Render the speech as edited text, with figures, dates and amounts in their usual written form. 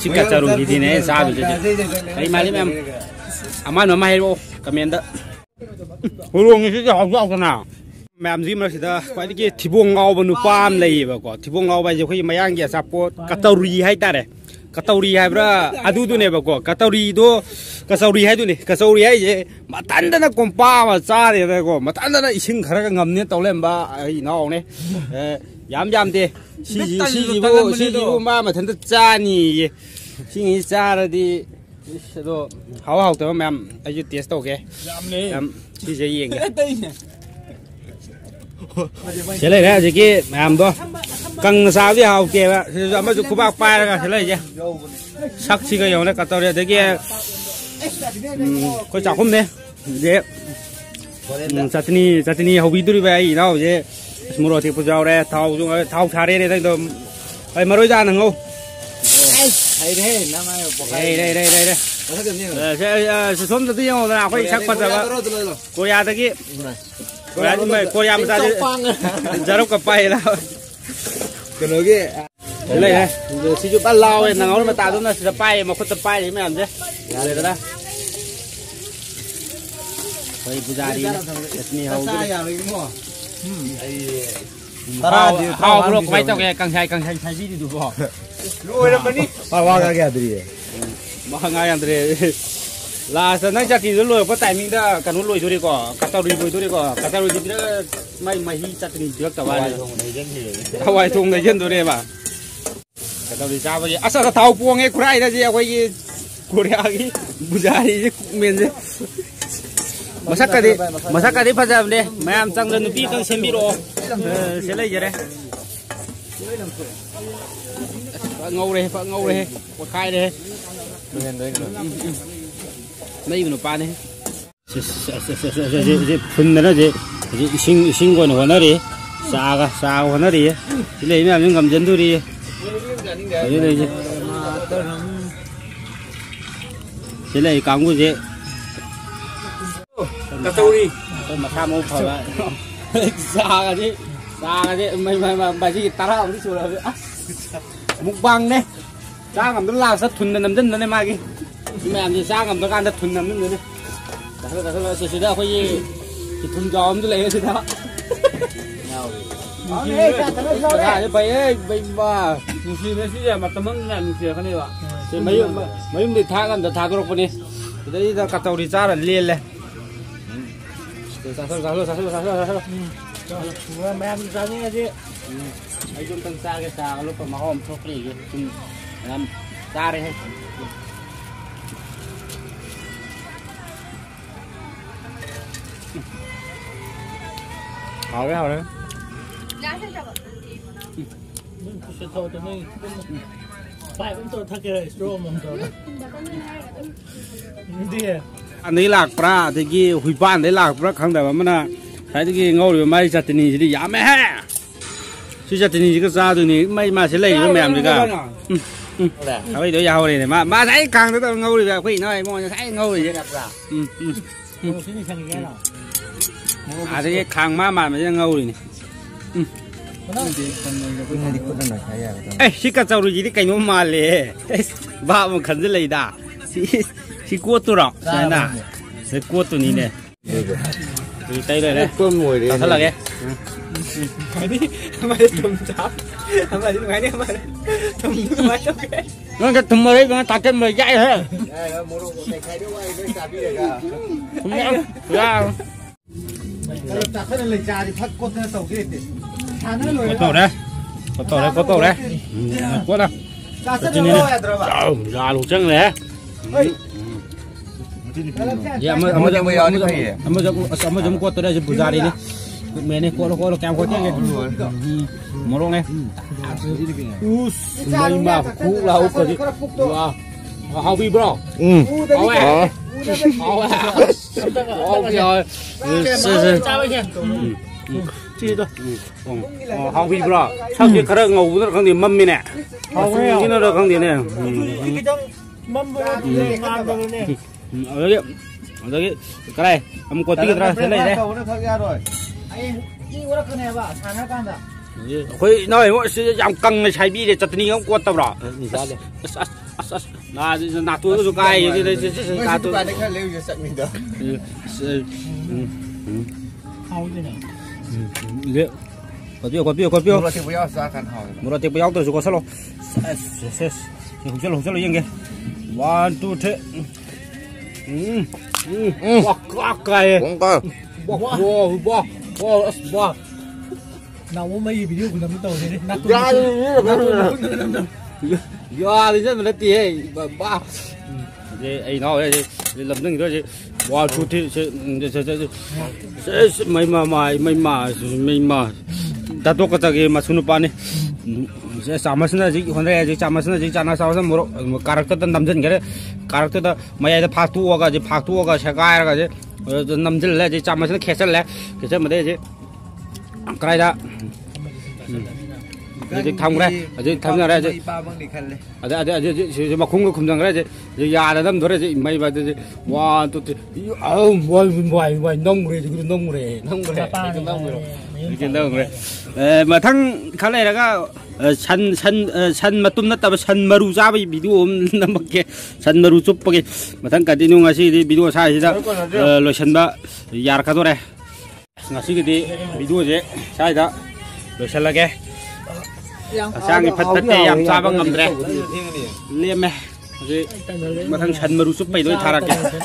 chicken charu di ne sa du je ai mali mem aman ma hero comment da hurung niจะเอากันนะแม่มซิมเราสิda kwai ki thibong ngau ba nu pam lei ba ko thibong ngau ba je khoi mayang ge support katuri hai ta re katuri hai bra adu du ne ba ko katuri hai du ne katuri hai je matan da na kompa ma cha re ba ko matan da na ising khara ga ngam ne to lem ba ai nau ne yam de si bu ma ma than da cha ni si ni cha ra di do hao to mem ai ju test to ke yam si je yeng sẽ lấy ra gì kia làm đó căng sao đi học kìa bạn mới chụp bác pai ra sẽ lấy chứ sắc xí cái dòng này cả tàu này thế kia coi chọc không thế dễ chutney học video đi về đâu dễ mua đồ thì bây giờ đây thau xả đây đây thôi đây mà đôi ra là ngô đây sẽ xuống từ tiêu nào phải sắc phát ra cô ya thế kia cô ya ra giờ đâu có bay đâu cái nữa kia đây này sử dụng ban lao này nó mà tạo nó sẽ bay mà không tập bay thì mới làm chứ đây đó bây giờ đi ni hầu hầu lúc mấy tao cái càng xay gì thì đủ bỏ rồi là mình đi vào cái gì mà ngay anh đây là sẽ nói chắc thì lùi có tài mình đã cả nó lùi thôi đi có cả tàu lùi thôi đi có cả tàu lùi thì mày hi chắc thì trước tàu ai Hawaii thùng này dân thôi đi mà cả tàu đi sao vậy à sao tàu buông cái khurai ra gì à cái Korea cái buza đi miền gì masak cái đi phát ra đây mấy em tăng lên nụi tăng xem video sẽ lấy gì đây ngâu đây có khai đây mấy người pa này phun nó gì sinh coi nó nó đi sao nó đi lấy mấy em ngầm dân thôi đi đây sẽ lấy cám của gì cà tâu đi mà tham ô phải vậy xa cái gì mày gì tao không biết rồi mục băng đấy ra ngầm nó làm rất thuần nằm dân nó này mà cái mẹ làm gì ra ngầm nó ăn rất thuần nằm dân nữa đấy sự đó cái gì thì thuần gió nó lấy cái đó cái bay mà gì nữa chứ mà tao muốn làm gì cái này vậy thì mấy ông đi thả cái thả cái này thì đấy là cà tàu đi ra là liền này sao mẹ em sao như thế ấy chúng ta xa cái xa lúc mà hôm chốt gì chứ làm xa đây hay hào cái hào đấy anh ấy lạc pra thì cái hủy ban đấy lạc pra không phải mà na thấy cái ngô rồi mấy chặt thì đi giá mẹ chứ chặt thì cái sao từ này mấy mà sẽ lấy cho mềm gì cả bây giờ giàu này mà thấy càng tới ngô rồi quỷ nói mọi người thấy ngô rồi à thế càng mà ngô rồi này ê chỉ cần giàu rồi gì thì cái nó mà lệ ba một khẩn rất lấy đà chỉ cua tôi rồi này nè sẽ cua tôi này đi tay đây đấy cua mùi đi thật là cái đi mày thùng cháo mày đi mày đi mày thùng mày đâu cái nó cái thùng mày đấy ta cái mày dạy hả không nhá ra ta cái này trà thì phát cốt tàu kia thì có tàu đấy có đâu ra luôn chân này ya ama jam kuat tu dah jemput jari ni mene ko kem ko chang morong ni mai ma ku lau ko di how be bro chi đó how be bro sao cái khara ngầu nó không thì mâm nè cái nó không thì nè mâm ở đây cái này em có tí ra thế này đấy khơi nói dòng căng này xài bi để chặt ni không quan tâm rồi là tôi có cái là tôi có tiêu một là tiêu béo tôi có sao đâu không chơi luôn yên kìa one two three cái wow nào có mấy video của làm tàu thế này ya thì rất là tiền ba ấy nó làm những cái wow two three mày mà ta tôi có cái mà sunu pa này sama sana jadi Honda jadi sama sana jadi chana sama sama moro karakter dan namjen kere karakter da maya da phak tu ga shakai ga je namjil le jadi sama sana khesal made je krai da jadi tham ra je ada ma khung khum jang ra je ya da dam dore je mai ba je wa tu wai nong re mà thằng khá này là cái sân mà tôm nó tập sân mà ru ra với video nằm bậc kia sân mà ru chụp bậc kia mà thằng cái tin nhung ngasi thì video sai thì sao rồi sân ba yar cái đó này ngasi cái video gì sai đó rồi sân là cái sang cái phật cái yam sa bằng ngầm đấy liêm này mà thằng sân mà ru chụp bay đôi thà ra kia